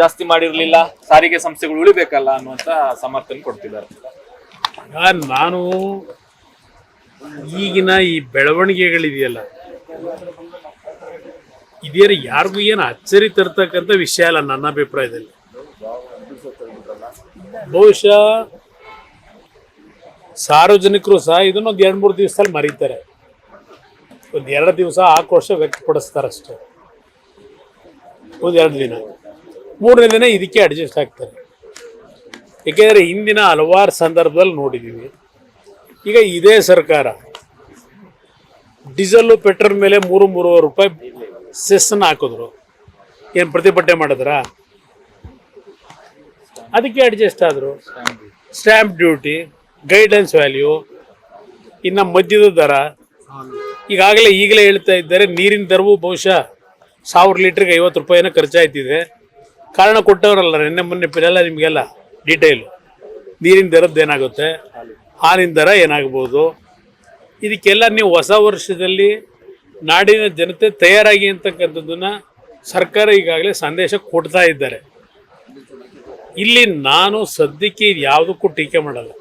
ಜಾಸ್ತಿ ಮಾಡಿರ್ಲಿಲ್ಲ, ಸಾರಿಗೆ ಸಂಸ್ಥೆಗಳು ಉಳಿಬೇಕಲ್ಲ ಅನ್ನುವಂತ ಸಮರ್ಥನೆ ಕೊಡ್ತಿದ್ದಾರೆ. ನಾನು ಈಗಿನ ಈ ಬೆಳವಣಿಗೆಗಳಿದೆಯಲ್ಲ, ಇದೇನು ಯಾರಿಗೂ ಏನು ಅಚ್ಚರಿ ತರ್ತಕ್ಕಂಥ ವಿಷಯ ಅಲ್ಲ ನನ್ನ ಅಭಿಪ್ರಾಯದಲ್ಲಿ. ಬಹುಶಃ ಸಾರ್ವಜನಿಕರು ಸಹ ಇದನ್ನೊಂದು 2-3 ದಿವಸದಲ್ಲಿ ಮರೀತಾರೆ. ಒಂದು 2 ದಿವಸ ಆಕ್ರೋಶ ವ್ಯಕ್ತಪಡಿಸ್ತಾರಷ್ಟೇ, ಒಂದು 2 ದಿನ, 3ನೇ ದಿನ ಇದಕ್ಕೆ ಅಡ್ಜಸ್ಟ್ ಆಗ್ತಾರೆ. ಏಕೆಂದರೆ ಹಿಂದಿನ ಹಲವಾರು ಸಂದರ್ಭದಲ್ಲಿ ನೋಡಿದ್ದೀವಿ. ಈಗ ಇದೇ ಸರ್ಕಾರ ಡೀಸೆಲ್ಲು ಪೆಟ್ರೋಲ್ ಮೇಲೆ 3-3.5 ರೂಪಾಯಿ ಸೆಸ್ಸನ್ನು ಹಾಕಿದ್ರು. ಏನು ಪ್ರತಿಭಟನೆ ಮಾಡಿದ್ರ? ಅದಕ್ಕೆ ಅಡ್ಜಸ್ಟ್ ಆದರು. ಸ್ಟ್ಯಾಂಪ್ ಡ್ಯೂಟಿ, ಗೈಡೆನ್ಸ್ ವ್ಯಾಲ್ಯೂ, ಇನ್ನು ಮದ್ಯದ ದರ, ಈಗಲೇ ಹೇಳ್ತಾ ಇದ್ದಾರೆ ನೀರಿನ ದರವು ಬಹುಶಃ 1000 ಲೀಟ್ರಿಗೆ 50 ರೂಪಾಯಿನ ಖರ್ಚಾಯ್ತಿದೆ. ಕಾರಣ ಕೊಟ್ಟವರಲ್ಲ ನಿನ್ನೆ ಮೊನ್ನೆ ಎಲ್ಲ ನಿಮಗೆಲ್ಲ ಡೀಟೇಲು. ನೀರಿನ ದರದ್ದು ಏನಾಗುತ್ತೆ, ಹಾಲಿನ ದರ ಏನಾಗ್ಬೋದು, ಇದಕ್ಕೆಲ್ಲ ನೀವು ಹೊಸ ವರ್ಷದಲ್ಲಿ ನಾಡಿನ ಜನತೆ ತಯಾರಾಗಿ ಅಂತಕ್ಕಂಥದ್ದನ್ನು ಸರ್ಕಾರ ಈಗಾಗಲೇ ಸಂದೇಶ ಕೊಡ್ತಾ ಇದ್ದಾರೆ. ಇಲ್ಲಿ ನಾನು ಸದ್ಯಕ್ಕೆ ಯಾವುದಕ್ಕೂ ಟೀಕೆ ಮಾಡಲ್ಲ.